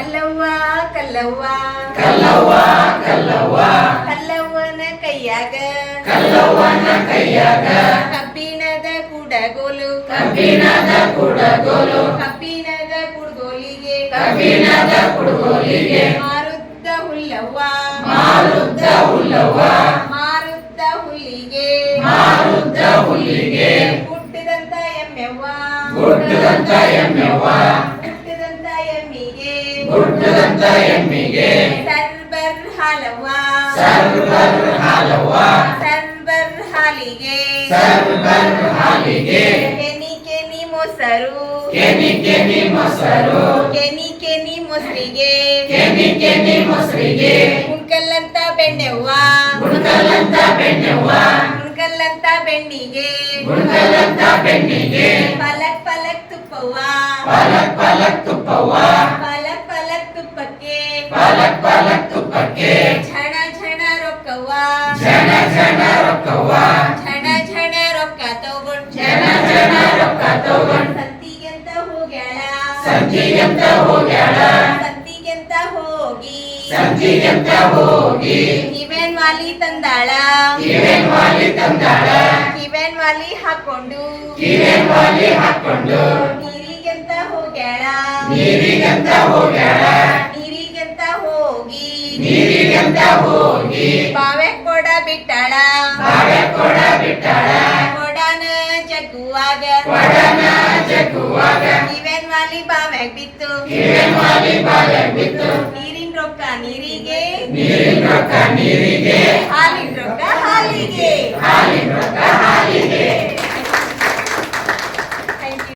ಕಲ್ಲವ್ವ ಕಲ್ಲವ್ವ ಕಲ್ಲವ್ವ ಕಲ್ಲವ್ವ ಕಲ್ಲವ್ವನ ಕೈಯಾಗ ಕಲ್ಲವ್ವನ ಕೈಯಾಗ ಕಬ್ಬಿಣದ ಕುಡಗೋಲು ಕಬ್ಬಿಣದ ಕುಡಗೋಲು ಕಬ್ಬಿಣದ ಕುಡಗೋಲಿಗೆ ಕಬ್ಬಿಣದ ಕುಡಗೋಲಿಗೆ ಮಾರುದ್ದ ಹುಲ್ಲವ್ವ ಮಾರುದ್ದ ಹುಲ್ಲವ್ವ ಮಾರುದ್ದ ಹುಲ್ಲಿಗೆ ಮಾರುದ್ದ ಹುಲ್ಲಿಗೆ ಹುಟ್ಟಿದಂತ ಎಮ್ಮೆವ್ವ ಗುಡ್ಡದಂತ ಎಮ್ಮೆವ್ವ ಹುಟ್ಟಿದಂತ ಎಮ್ಮಿಗೆ ಗುಡ್ಡದಂತ ಎಮ್ಮಿಗೆ ಸರ್ಬರ್ ಹಾಲವ್ವ ಸರ್ವರ್ ಹಾಲವ್ವ ಸರ್ಬರ್ ಹಾಲಿಗೆ ಸರ್ವರ್ ಹಾಲಿಗೆ ಕೆನಿ ಕೆನಿ ಮೊಸರು ಕೆನಿ ಕೆನಿ ಮೊಸರು ಕೆನಿ ಕೆನಿ ಮೊಸರಿಗೆ ಕೆನಿ ಕೆನಿ ಮೊಸರಿಗೆ ಉಣ್ಕಲ್ಲಂತ ಬೆಣ್ಣೆವ್ವ ಗುಡ್ಕಲ್ಲಂತ ಬೆಣ್ಣೆವ್ವ ಉಣ್ಕಲ್ಲಂತ ಬೆಣ್ಣಿಗೆ ಗುಡ್ಕಲ್ಲಂತ ಬೆಣ್ಣಿಗೆ ಪಲಕ್ ಪಲಕ್ ತುಪ್ಪವ್ವ ಪಾಲಕ್ ಪಾಲಕ್ ತುಪ್ಪವ್ವ ಪಲಕ್ ಪಲಕ್ ತುಪ್ಪಕ್ಕೆ ಪಾಲಕ್ ಪಾಲಕ್ ತುಪ್ಪಕ್ಕೆ ಝಣ ಝಣ ರೊಕ್ಕವ್ವ ಜನ ಜನ ರೊಕ್ಕವ್ವ ಝಣ ಝಣ ರೊಕ್ಕ ತಗೊಂಡ್ ಜನ ಜನ ರೊಕ್ಕ ತಗೊಂಡ್ ಸಂತಿಗೆಂತ ಹೋಗ್ಯಾಳ ಸಂತಿಗೆಂತ ಹೋಗ್ಯಾಳ ಸಂತಿಗೆಂತ ಹೋಗಿ ಸಂತಿಗೆಂತ ಹೋಗಿ ಕಿವೆನ್ ವಾಲಿ ತಂದಾಳ ಕಿವೆನ್ ವಾಲಿ ತಂದಾಳ ಕಿವೆನ್ ವಾಲಿ ಹಾಕೊಂಡು ಕಿವೆನ್ ವಾಲಿ ಹಾಕೊಂಡು ನೀರಿಗೆಂತ ಹೋಗ್ಯಾಳ ನೀರಿಗಂತ ಹೋಗ್ಯಾಳ ನೀರಿಗೆಂತ ಹೋಗಿ ನೀರಿಗಂತ ಹೋಗಿ ಬಾವೆ ಕೊಡ ಬಿಟ್ಟಾಳ ಬಾಳೆ ಕೊಡ ಬಿಟ್ಟಾಳ ಕೊಡನ ಜಗ್ಗುವಾಗ ಕೊಡನ ಜಗ್ಗುವಾಗ ಕಿವೆನ್ ವಾಲಿ ಬಾವ್ಯಾಗ ಬಿತ್ತು ಕಿವೆನ್ ವಾಲಿ ಬಾಳೆ ಬಿತ್ತು ನೀರಿನ ರೊಕ್ಕ ನೀರಿಗೆ ನೀರಿನ ರೊಕ್ಕ ನೀರಿಗೆ ಹಾಲಿನ ರೊಕ್ಕ ಹಾಲಿಗೆ ಹಾಲಿನ ರೊಕ್ಕ ಹಾಲಿಗೆ